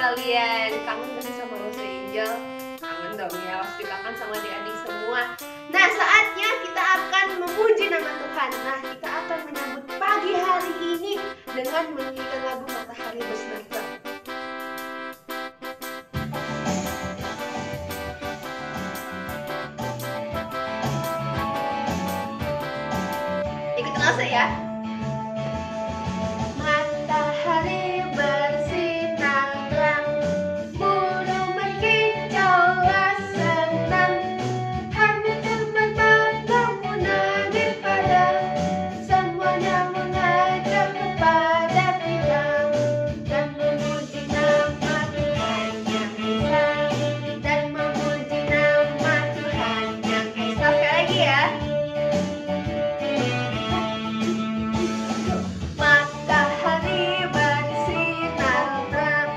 kalian? Kangen gak sih sama Rose Angel? Kangen dong ya, pasti kangen sama adik-adik semua. Nah, saatnya kita akan memuji nama Tuhan. Nah, kita akan menyambut pagi hari ini dengan menyanyikan lagu Matahari Bersinar. Ikutin Rose ya. Matahari bersinar terang, burung berkicaulah senang, hanya terbang menari pada, semuanya mengajak kepada kita dan memuji nama Tuhan yang Esa, dan memuji nama Tuhan yang Esa. Sekali lagi ya. Matahari bersinar terang,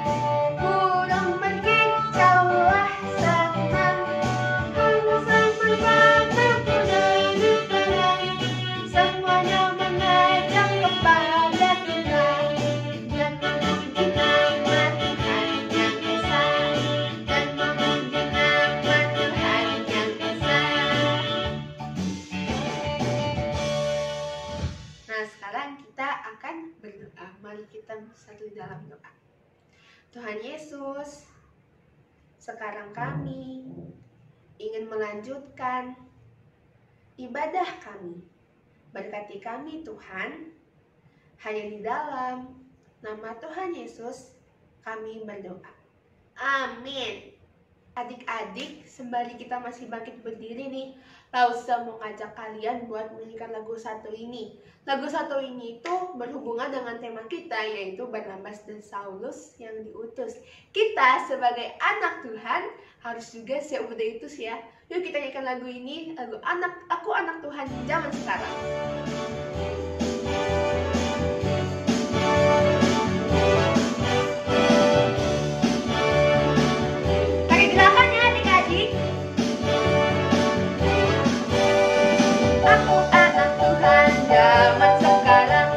burung berkicaulah senang, hanya sama-sama menari pada, semuanya mengajak kepada kita dan memuji nama Tuhan yang Esa, dan memuji nama Tuhan yang Esa. Nah, sekarang kita akan berdoa. Mari kita bersatu dalam doa. Tuhan Yesus, sekarang kami ingin melanjutkan ibadah kami. Berkati kami Tuhan, hanya di dalam nama Tuhan Yesus kami berdoa. Amin. Adik-adik, sembari kita masih bangkit berdiri nih, Lausa mau ngajak kalian buat menyanyikan lagu satu ini. Lagu satu ini itu berhubungan dengan tema kita, yaitu Barnabas dan Saulus yang diutus. Kita sebagai anak Tuhan harus juga siap diutus ya. Yuk kita nyanyikan lagu ini, lagu Aku Anak Tuhan Zaman Sekarang. Aku anak Tuhan zaman sekarang,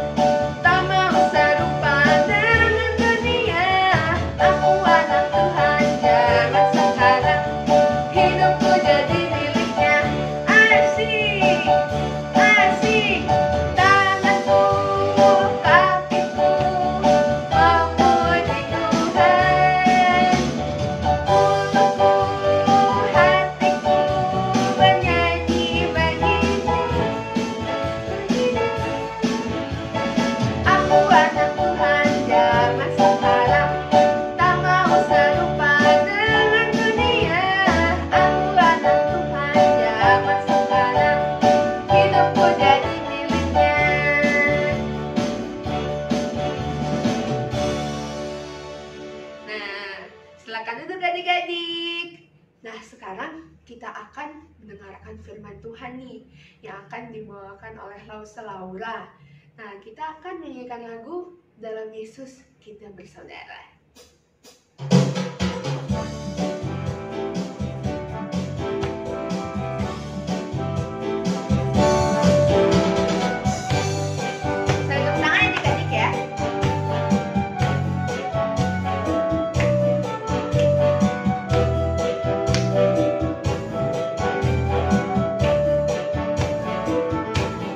tak mau serupa dengan dunia. Aku anak Tuhan zaman sekarang, hidupku jadi miliknya. Asik, asik, tanganku, kakiku, memuji Tuhan. Mulutku, hatiku, bernyanyi bagimu. Aku anak Tuhan zaman sekarang, tak mau serupa dengan dunia. Aku anak Tuhan zaman sekarang, hidupku jadi miliknya. Nah, silakan duduk adik-adik. Nah, sekarang kita akan mendengarkan firman Tuhan nih, yang akan dibawakan oleh Lausa Laura. Nah, kita akan menyanyikan lagu Dalam Yesus Kita Bersaudara. Saya tepuk tangan adik-adik ya.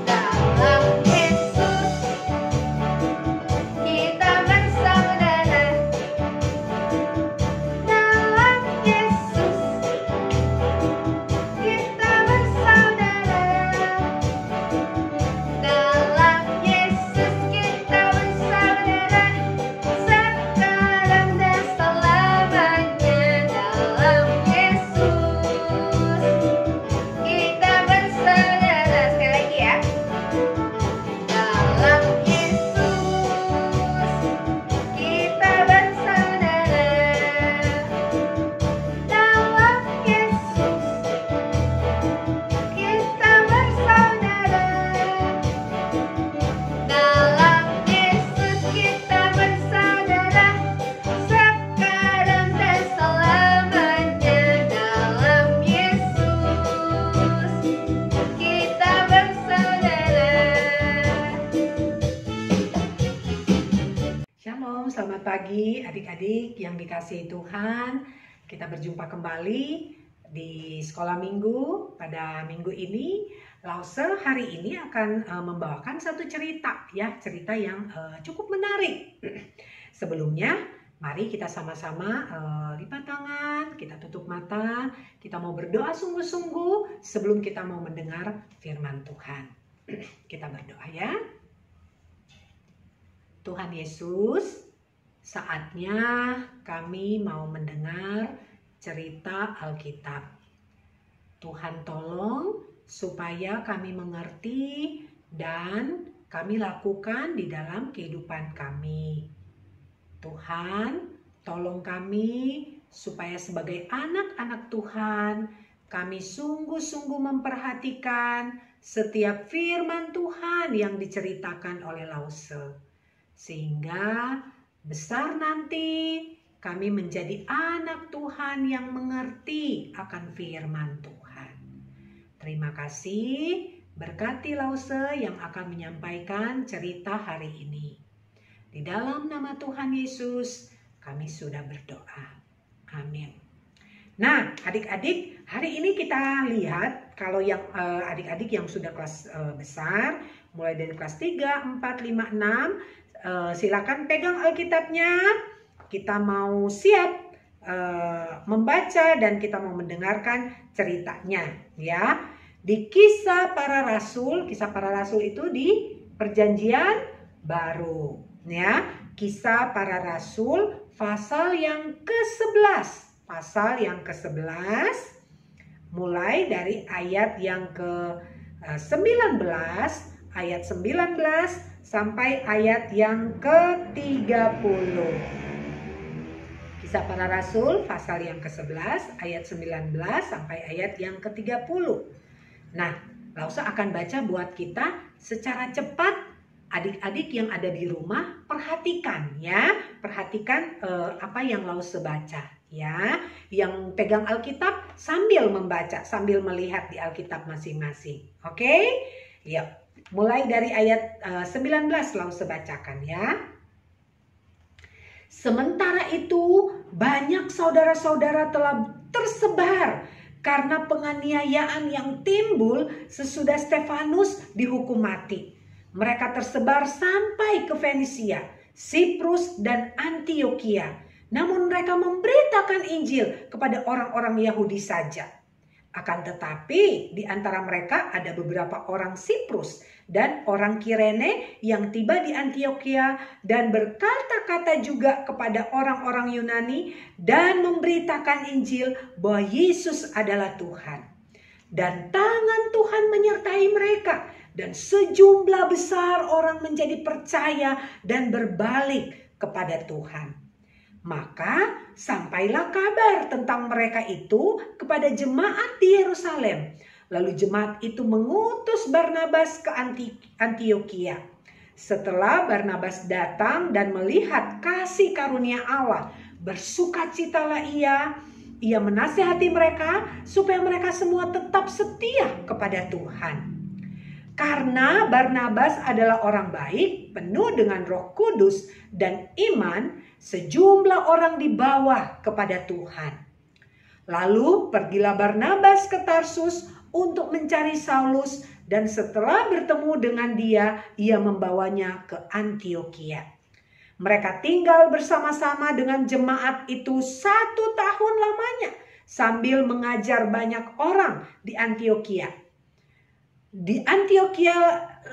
Dalam Yesus kita bersaudara. pagi adik-adik yang dikasihi Tuhan. Kita berjumpa kembali di sekolah minggu. Pada minggu ini Lause hari ini akan membawakan satu cerita ya, cerita yang cukup menarik. Sebelumnya mari kita sama-sama lipat tangan, kita tutup mata, kita mau berdoa sungguh-sungguh sebelum kita mau mendengar firman Tuhan. Kita berdoa ya. Tuhan Yesus, saatnya kami mau mendengar cerita Alkitab. Tuhan tolong supaya kami mengerti dan kami lakukan di dalam kehidupan kami. Tuhan, tolong kami supaya sebagai anak-anak Tuhan, kami sungguh-sungguh memperhatikan setiap firman Tuhan yang diceritakan oleh Lause. Sehingga besar nanti kami menjadi anak Tuhan yang mengerti akan firman Tuhan. Terima kasih, berkati Lause yang akan menyampaikan cerita hari ini. Di dalam nama Tuhan Yesus kami sudah berdoa. Amin. Nah, adik-adik, hari ini kita lihat kalau yang adik-adik yang sudah kelas besar, mulai dari kelas 3, 4, 5, 6, silakan pegang Alkitabnya. Kita mau siap membaca dan kita mau mendengarkan ceritanya ya. Di Kisah Para Rasul itu di Perjanjian Baru ya. Kisah Para Rasul pasal yang ke-11. Pasal yang ke-11 mulai dari ayat yang ke-19, ayat 19 sampai ayat yang ke-30. Kisah Para Rasul pasal yang ke-11 ayat 19 sampai ayat yang ke-30. Nah, Lause akan baca buat kita secara cepat. Adik-adik yang ada di rumah perhatikan ya. Perhatikan apa yang Lause baca ya. Yang pegang Alkitab sambil membaca, sambil melihat di Alkitab masing-masing. Oke? Yuk. Mulai dari ayat 19 Lause bacakan ya. Sementara itu banyak saudara-saudara telah tersebar karena penganiayaan yang timbul sesudah Stefanus dihukum mati. Mereka tersebar sampai ke Fenisia, Siprus dan Antioquia. Namun mereka memberitakan Injil kepada orang-orang Yahudi saja. Akan tetapi di antara mereka ada beberapa orang Siprus dan orang Kirene yang tiba di Antioquia dan berkata-kata juga kepada orang-orang Yunani dan memberitakan Injil bahwa Yesus adalah Tuhan. Dan tangan Tuhan menyertai mereka dan sejumlah besar orang menjadi percaya dan berbalik kepada Tuhan. Maka sampailah kabar tentang mereka itu kepada jemaat di Yerusalem. Lalu jemaat itu mengutus Barnabas ke Antioquia. Setelah Barnabas datang dan melihat kasih karunia Allah, bersukacitalah ia menasihati mereka supaya mereka semua tetap setia kepada Tuhan. Karena Barnabas adalah orang baik, penuh dengan Roh Kudus dan iman, sejumlah orang dibawa kepada Tuhan. Lalu pergilah Barnabas ke Tarsus untuk mencari Saulus dan setelah bertemu dengan dia, ia membawanya ke Antioquia. Mereka tinggal bersama-sama dengan jemaat itu 1 tahun lamanya sambil mengajar banyak orang di Antioquia. Di Antioquia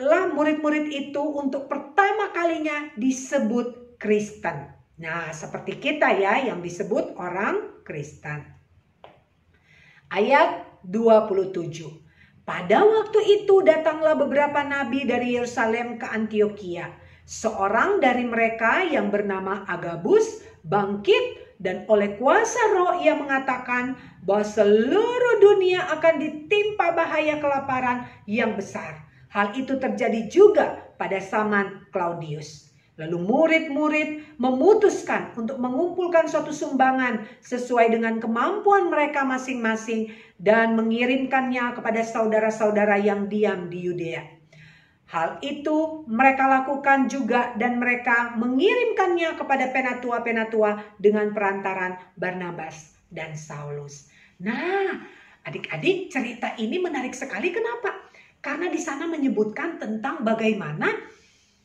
lah murid-murid itu untuk pertama kalinya disebut Kristen. Nah, seperti kita ya yang disebut orang Kristen. Ayat 27. Pada waktu itu datanglah beberapa nabi dari Yerusalem ke Antioquia. Seorang dari mereka yang bernama Agabus bangkit dan oleh kuasa Roh ia mengatakan bahwa seluruh dunia akan ditimpa bahaya kelaparan yang besar. Hal itu terjadi juga pada zaman Claudius. Lalu murid-murid memutuskan untuk mengumpulkan suatu sumbangan sesuai dengan kemampuan mereka masing-masing dan mengirimkannya kepada saudara-saudara yang diam di Yudea. Hal itu mereka lakukan juga dan mereka mengirimkannya kepada penatua-penatua dengan perantaran Barnabas dan Saulus. Nah, adik-adik, cerita ini menarik sekali. Kenapa? Karena di sana menyebutkan tentang bagaimana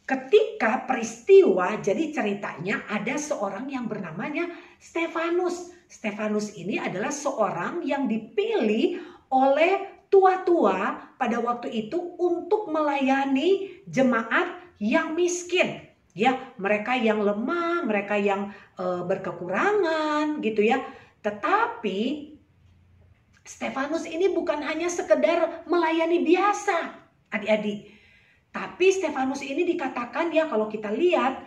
ketika peristiwa, jadi ceritanya ada seorang yang bernamanya Stefanus. Stefanus ini adalah seorang yang dipilih oleh tua-tua pada waktu itu untuk melayani jemaat yang miskin, ya, mereka yang lemah, mereka yang berkekurangan gitu ya. Tetapi Stefanus ini bukan hanya sekedar melayani biasa, adik-adik. Tapi Stefanus ini dikatakan, ya, kalau kita lihat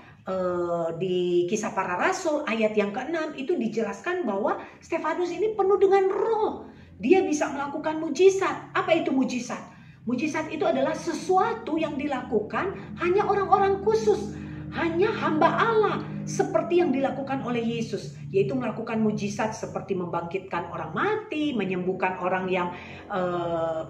di Kisah Para Rasul ayat yang ke-6 itu dijelaskan bahwa Stefanus ini penuh dengan roh. Dia bisa melakukan mujizat. Apa itu mujizat? Mujizat itu adalah sesuatu yang dilakukan hanya orang-orang khusus, hanya hamba Allah, seperti yang dilakukan oleh Yesus, yaitu melakukan mujizat seperti membangkitkan orang mati, menyembuhkan orang yang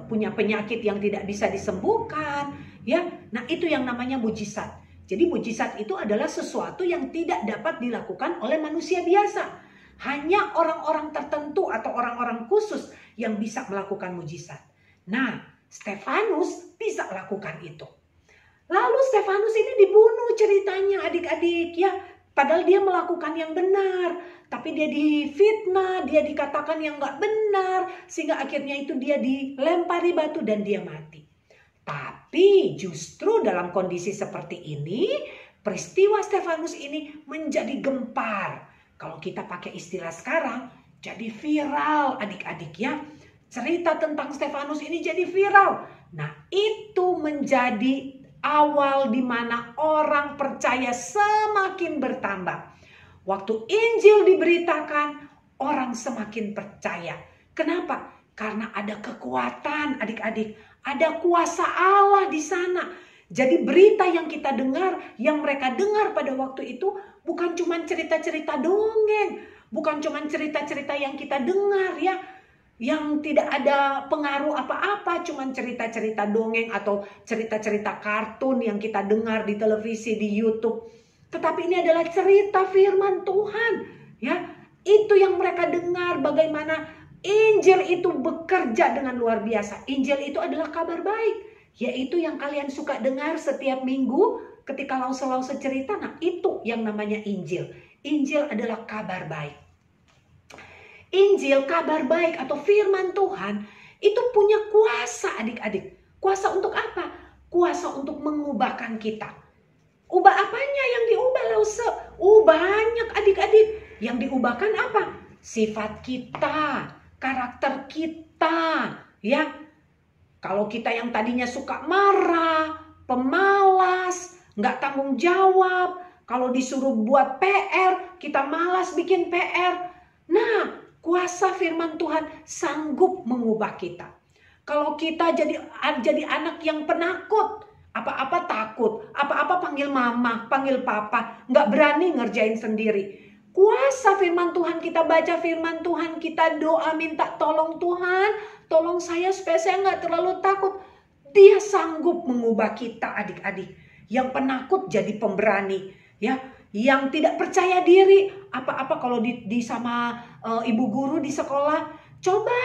punya penyakit yang tidak bisa disembuhkan, ya. Nah, itu yang namanya mujizat. Jadi mujizat itu adalah sesuatu yang tidak dapat dilakukan oleh manusia biasa. Hanya orang-orang tertentu atau orang-orang khusus yang bisa melakukan mujizat. Nah, Stefanus bisa lakukan itu. Lalu Stefanus ini dibunuh ceritanya, adik-adik, ya. Padahal dia melakukan yang benar, tapi dia difitnah, dia dikatakan yang gak benar, sehingga akhirnya itu dia dilempari batu dan dia mati. Tapi justru dalam kondisi seperti ini, peristiwa Stefanus ini menjadi gempar. Kalau kita pakai istilah sekarang, jadi viral, adik-adik, ya. Cerita tentang Stefanus ini jadi viral. Nah, itu menjadi awal di mana orang percaya semakin bertambah. Waktu Injil diberitakan, orang semakin percaya. Kenapa? Karena ada kekuatan, adik-adik. Ada kuasa Allah di sana. Jadi berita yang kita dengar, yang mereka dengar pada waktu itu bukan cuma cerita-cerita dongeng, bukan cuma cerita-cerita yang kita dengar, ya, yang tidak ada pengaruh apa-apa, cuma cerita-cerita dongeng atau cerita-cerita kartun yang kita dengar di televisi, di YouTube. Tetapi ini adalah cerita firman Tuhan, ya. Itu yang mereka dengar, bagaimana Injil itu bekerja dengan luar biasa. Injil itu adalah kabar baik, yaitu yang kalian suka dengar setiap minggu ketika lause-lause cerita. Nah, itu yang namanya Injil. Injil adalah kabar baik. Injil, kabar baik atau firman Tuhan itu punya kuasa, adik-adik. Kuasa untuk apa? Kuasa untuk mengubahkan kita. Ubah apanya yang diubah, lause? Banyak, adik-adik. Yang diubahkan apa? Sifat kita, karakter kita, ya. Kalau kita yang tadinya suka marah, pemalas, nggak tanggung jawab, kalau disuruh buat PR, kita malas bikin PR. Nah, kuasa firman Tuhan sanggup mengubah kita. Kalau kita jadi anak yang penakut, apa-apa takut, apa-apa panggil mama, panggil papa, nggak berani ngerjain sendiri. Kuasa firman Tuhan, kita baca firman Tuhan, kita doa minta tolong Tuhan, tolong saya supaya saya nggak terlalu takut. Dia sanggup mengubah kita, adik-adik. Yang penakut jadi pemberani, ya. Yang tidak percaya diri, apa-apa kalau di sama ibu guru di sekolah, coba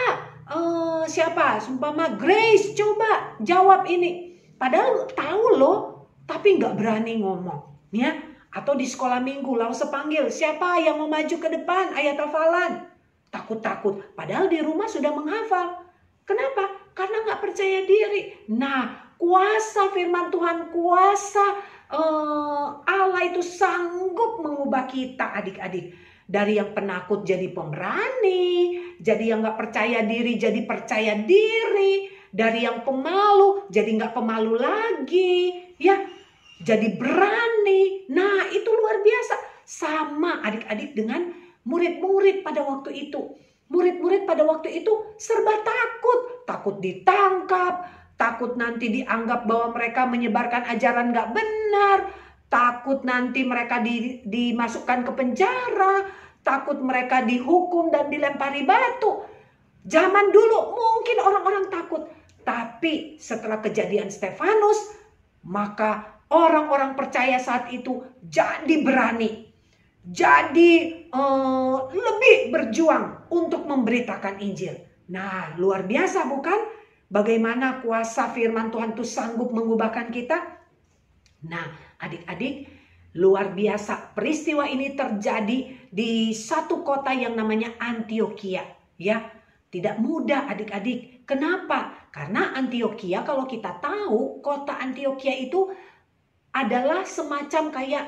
siapa? Sumpama Grace, coba jawab ini. Padahal tahu loh, tapi nggak berani ngomong, ya. Atau di sekolah minggu langsung panggil, siapa yang mau maju ke depan ayat hafalan? Takut-takut, padahal di rumah sudah menghafal. Kenapa? Karena nggak percaya diri. Nah, kuasa firman Tuhan, kuasa Allah itu sanggup mengubah kita, adik-adik. Dari yang penakut jadi pemberani, jadi yang nggak percaya diri jadi percaya diri, dari yang pemalu jadi nggak pemalu lagi, ya. Jadi berani. Nah, itu luar biasa. Sama, adik-adik, dengan murid-murid pada waktu itu. Murid-murid pada waktu itu serba takut. Takut ditangkap, takut nanti dianggap bahwa mereka menyebarkan ajaran gak benar, takut nanti mereka dimasukkan ke penjara, takut mereka dihukum dan dilempari batu. Zaman dulu mungkin orang-orang takut. Tapi setelah kejadian Stefanus, Maka orang-orang percaya saat itu jadi berani, jadi lebih berjuang untuk memberitakan Injil. Nah, luar biasa bukan? Bagaimana kuasa firman Tuhan itu sanggup mengubahkan kita? Nah, adik-adik, luar biasa. Peristiwa ini terjadi di satu kota yang namanya Antioquia, ya. Tidak mudah adik-adik. Kenapa? Karena Antioquia, kalau kita tahu, kota Antioquia itu adalah semacam kayak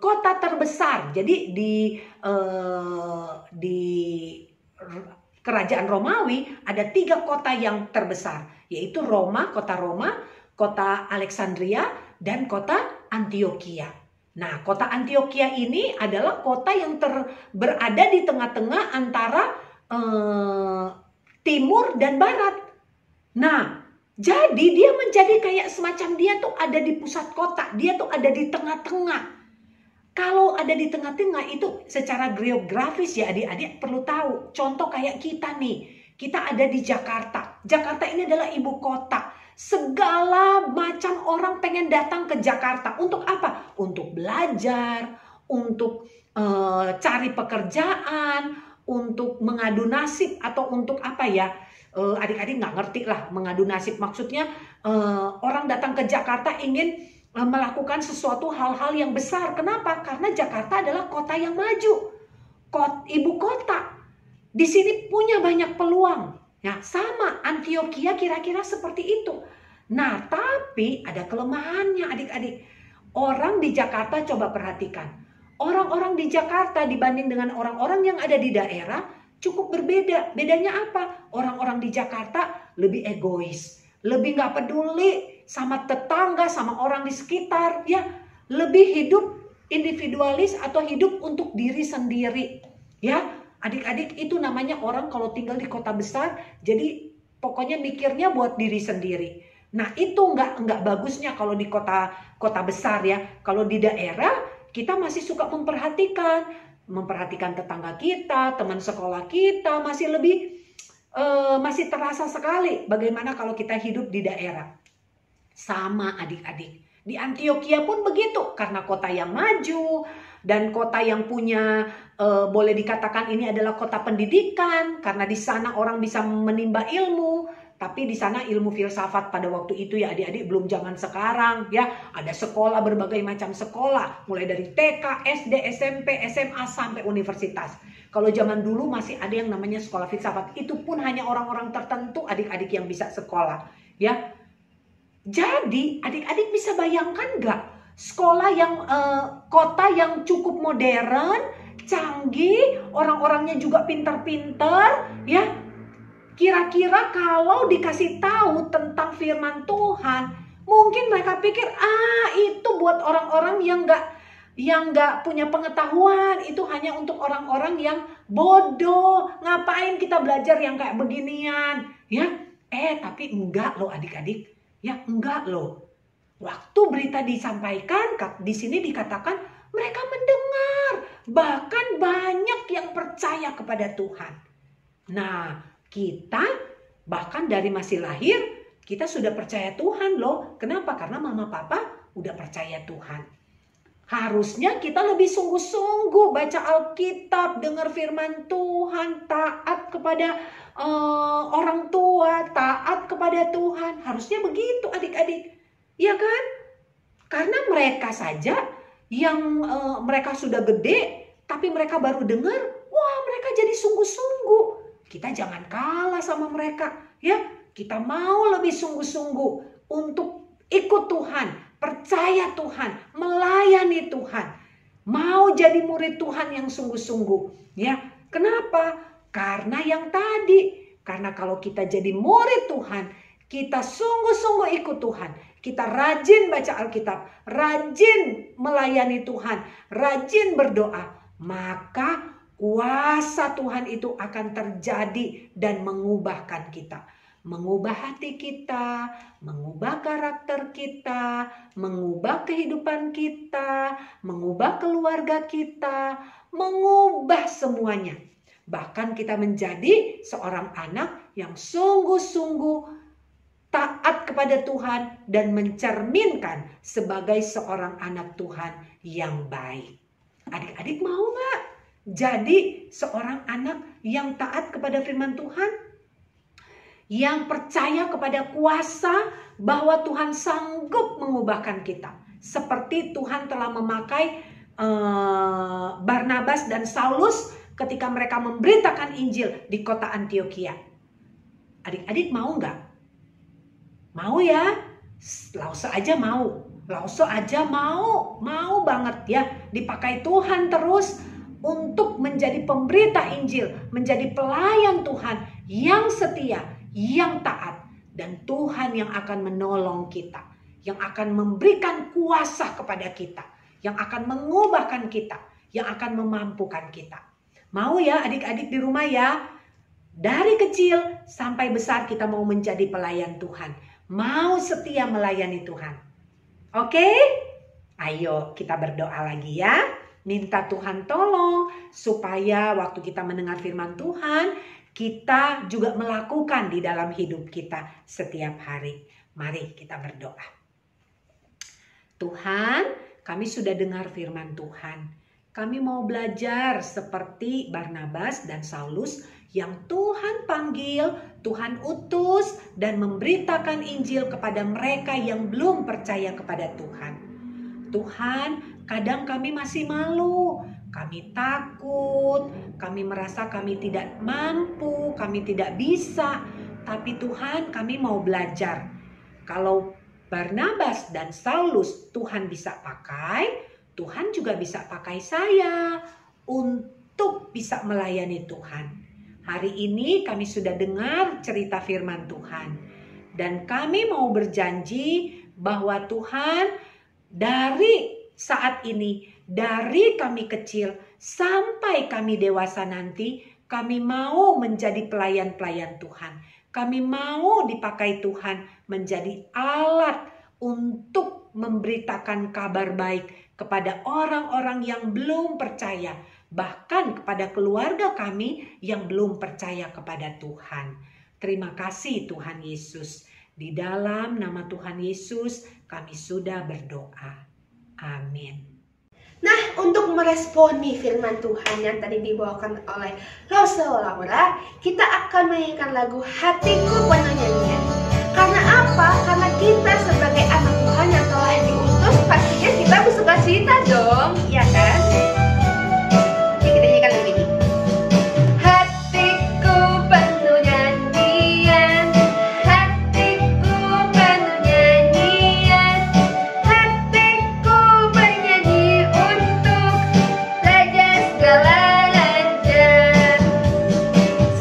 kota terbesar. Jadi di kerajaan Romawi ada 3 kota yang terbesar, yaitu kota Roma, kota Alexandria, dan kota Antioquia. Nah, kota Antioquia ini adalah kota yang berada di tengah-tengah antara timur dan barat. Nah, jadi dia menjadi kayak semacam dia tuh ada di pusat kota, dia tuh ada di tengah-tengah. Kalau ada di tengah-tengah itu secara geografis ya adik-adik perlu tahu. Contoh kayak kita nih, kita ada di Jakarta. Jakarta ini adalah ibu kota. Segala macam orang pengen datang ke Jakarta. Untuk apa? Untuk belajar, untuk cari pekerjaan, untuk mengadu nasib, atau untuk apa ya? Adik-adik nggak ngerti lah mengadu nasib. Maksudnya orang datang ke Jakarta ingin melakukan sesuatu hal-hal yang besar. Kenapa? Karena Jakarta adalah kota yang maju, ibu kota. Di sini punya banyak peluang. Ya, sama Antioquia kira-kira seperti itu. Nah, tapi ada kelemahannya adik-adik. Orang di Jakarta, coba perhatikan. Orang-orang di Jakarta dibanding dengan orang-orang yang ada di daerah cukup berbeda. Bedanya apa? Orang-orang di Jakarta lebih egois, lebih nggak peduli sama tetangga, sama orang di sekitar, ya, lebih hidup individualis atau hidup untuk diri sendiri, ya. Adik-adik, itu namanya orang kalau tinggal di kota besar, jadi pokoknya mikirnya buat diri sendiri. Nah, itu nggak bagusnya kalau di kota besar ya. Kalau di daerah kita masih suka memperhatikan tetangga kita, teman sekolah kita, masih terasa sekali bagaimana kalau kita hidup di daerah. Sama adik-adik. Di Antioquia pun begitu, karena kota yang maju dan kota yang punya boleh dikatakan ini adalah kota pendidikan, karena di sana orang bisa menimba ilmu. Tapi di sana ilmu filsafat pada waktu itu ya adik-adik belum zaman sekarang ya. Ada sekolah, berbagai macam sekolah, mulai dari TK, SD, SMP, SMA sampai universitas. Kalau zaman dulu masih ada yang namanya sekolah filsafat. Itu pun hanya orang-orang tertentu adik-adik yang bisa sekolah ya. Jadi adik-adik bisa bayangkan nggak sekolah yang kota yang cukup modern, canggih, orang-orangnya juga pintar-pintar ya. Kira-kira kalau dikasih tahu tentang firman Tuhan, mungkin mereka pikir itu buat orang-orang yang nggak punya pengetahuan, itu hanya untuk orang-orang yang bodoh. Ngapain kita belajar yang kayak beginian ya? Tapi enggak loh adik-adik. Ya enggak loh. Waktu berita disampaikan, di sini dikatakan mereka mendengar. Bahkan banyak yang percaya kepada Tuhan. Nah, kita bahkan dari masih lahir, kita sudah percaya Tuhan loh. Kenapa? Karena mama papa udah percaya Tuhan. Harusnya kita lebih sungguh-sungguh baca Alkitab, dengar firman Tuhan, taat kepada orang tua, taat kepada Tuhan. Harusnya begitu adik-adik. Ya kan? Karena mereka saja yang mereka sudah gede, tapi mereka baru dengar, wah mereka jadi sungguh-sungguh. Kita jangan kalah sama mereka. Ya, kita mau lebih sungguh-sungguh untuk ikut Tuhan, percaya Tuhan, melayani Tuhan. Mau jadi murid Tuhan yang sungguh-sungguh. Ya, kenapa? Karena yang tadi. Karena kalau kita jadi murid Tuhan, kita sungguh-sungguh ikut Tuhan. Kita rajin baca Alkitab, rajin melayani Tuhan, rajin berdoa. Maka kuasa Tuhan itu akan terjadi dan mengubahkan kita. Mengubah hati kita, mengubah karakter kita, mengubah kehidupan kita, mengubah keluarga kita, mengubah semuanya. Bahkan kita menjadi seorang anak yang sungguh-sungguh taat kepada kepada Tuhan dan mencerminkan sebagai seorang anak Tuhan yang baik. Adik-adik mau nggak jadi seorang anak yang taat kepada firman Tuhan? Yang percaya kepada kuasa bahwa Tuhan sanggup mengubahkan kita. Seperti Tuhan telah memakai Barnabas dan Saulus ketika mereka memberitakan Injil di kota Antioquia. Adik-adik mau nggak? Mau ya? Lause aja mau. Lause aja mau banget ya. Dipakai Tuhan terus untuk menjadi pemberita Injil, menjadi pelayan Tuhan yang setia, yang taat. Dan Tuhan yang akan menolong kita, yang akan memberikan kuasa kepada kita, yang akan mengubahkan kita, yang akan memampukan kita. Mau ya adik-adik di rumah ya? Dari kecil sampai besar kita mau menjadi pelayan Tuhan. Mau setia melayani Tuhan. Oke? Ayo kita berdoa lagi ya. Minta Tuhan tolong supaya waktu kita mendengar firman Tuhan, kita juga melakukan di dalam hidup kita setiap hari. Mari kita berdoa. Tuhan, kami sudah dengar firman Tuhan. Kami mau belajar seperti Barnabas dan Saulus yang Tuhan panggil, Tuhan utus dan memberitakan Injil kepada mereka yang belum percaya kepada Tuhan. Tuhan, kadang kami masih malu, kami takut, kami merasa kami tidak mampu, kami tidak bisa. Tapi Tuhan, kami mau belajar. Kalau Barnabas dan Saulus Tuhan bisa pakai, Tuhan juga bisa pakai saya untuk bisa melayani Tuhan. Hari ini kami sudah dengar cerita firman Tuhan. Dan kami mau berjanji bahwa Tuhan dari saat ini, dari kami kecil sampai kami dewasa nanti, kami mau menjadi pelayan-pelayan Tuhan. Kami mau dipakai Tuhan menjadi alat untuk memberitakan kabar baik kepada orang-orang yang belum percaya. Bahkan kepada keluarga kami yang belum percaya kepada Tuhan. Terima kasih Tuhan Yesus. Di dalam nama Tuhan Yesus kami sudah berdoa. Amin. Nah, untuk meresponi firman Tuhan yang tadi dibawakan oleh Lause Laura, kita akan menyanyikan lagu Hatiku Penuh Nyanyian. Karena apa? Karena kita sebagai anak Tuhan yang telah diutus, pastinya kita bersuka cita dong, ya kan? Kita nyanyikan lagu ini. Hatiku penuh nyanyian, hatiku penuh nyanyian, hatiku bernyanyi untuk Raja segala raja.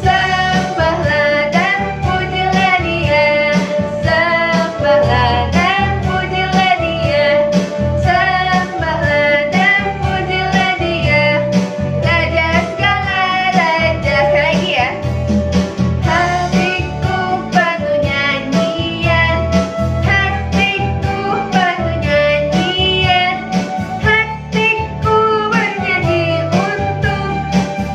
Sembahlah dan pujilah Dia, sembahlah dan pujilah Dia, sembahlah dan pujilah Dia, Raja segala raja. Sekali lagi ya. Hatiku penuh nyanyian, hatiku penuh nyanyian, hatiku bernyanyi untuk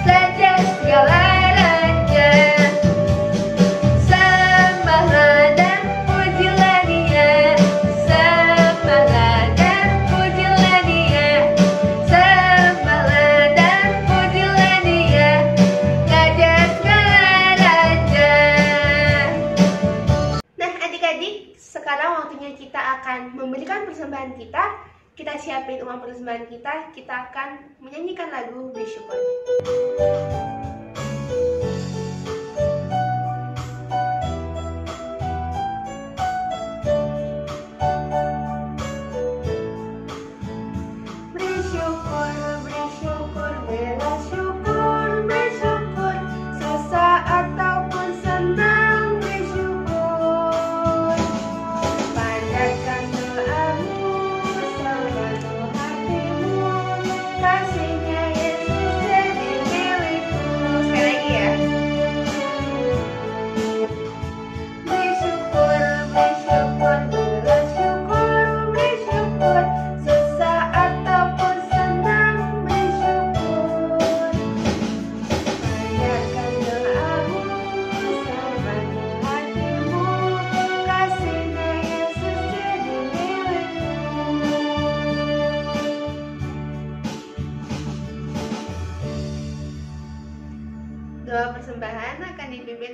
Raja segala raja. Sembahlah dan pujilah Dia, sembahlah dan pujilah Dia, sembahlah dan pujilah Dia, Raja segala raja. Nah adik-adik, sekarang waktunya kita akan memberikan persembahan kita. Kita siapin uang persembahan kita akan menyanyikan lagu bersyukur. Bersyukur, bersyukur, bela syukur, bersyukur, susah ataupun senang bersyukur. Panjatkan doamu, seluruh hatimu, kasihnya Yesus jadi milikmu.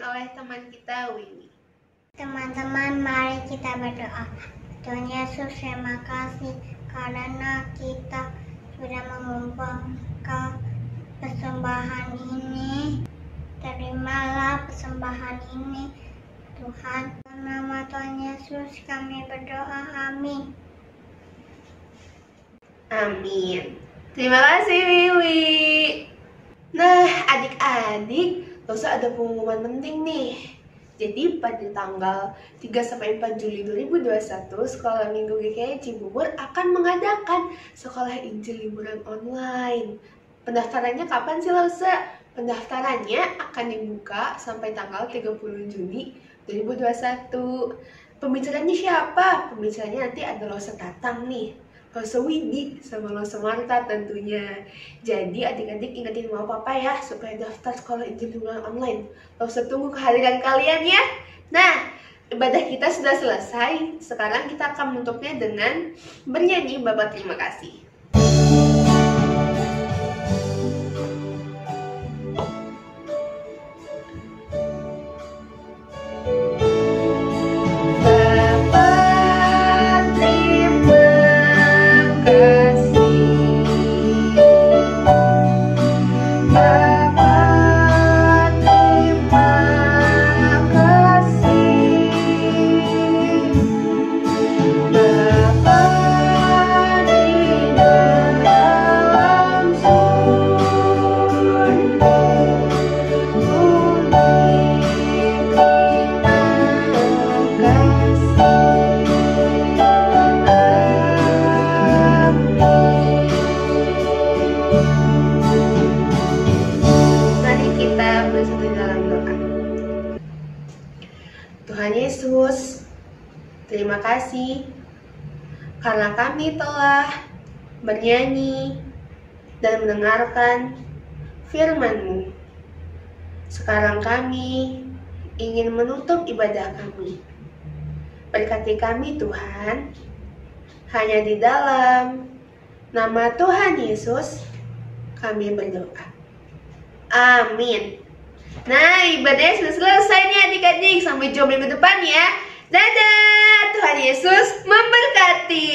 oleh teman kita, Winnie. Teman-teman, mari kita berdoa. Tuhan Yesus, terima kasih karena kita sudah mengumpulkan persembahan ini. Terimalah persembahan ini, Tuhan. Dalam nama Tuhan Yesus kami berdoa, amin. Amin. Terima kasih, Wiwi. Nah, adik-adik, Rosa ada pengumuman penting nih. Jadi pada tanggal 3-4 Juli 2021, Sekolah Minggu GKI Cibubur akan mengadakan Sekolah Injil Liburan Online. Pendaftarannya kapan sih, Rosa? Pendaftarannya akan dibuka sampai tanggal 30 Juni 2021. Pembicaranya siapa? Pembicaranya nanti ada Rosa Tatang nih, Rosa Widi, sama Rosa Marta tentunya. Jadi adik-adik ingetin mama papa ya supaya daftar Sekolah Injil Liburan Online. Rosa tunggu kehadiran kalian ya. Nah, ibadah kita sudah selesai. Sekarang kita akan menutupnya dengan bernyanyi Bapa Terima Kasih. Tuhan Yesus, terima kasih karena kami telah bernyanyi dan mendengarkan firman-Mu. Sekarang kami ingin menutup ibadah kami. Berkati kami Tuhan, hanya di dalam nama Tuhan Yesus kami berdoa. Amin. Nah, ibadahnya sudah selesai nih adik-adik. Sampai jumpa minggu depan ya. Dadah, Tuhan Yesus memberkati.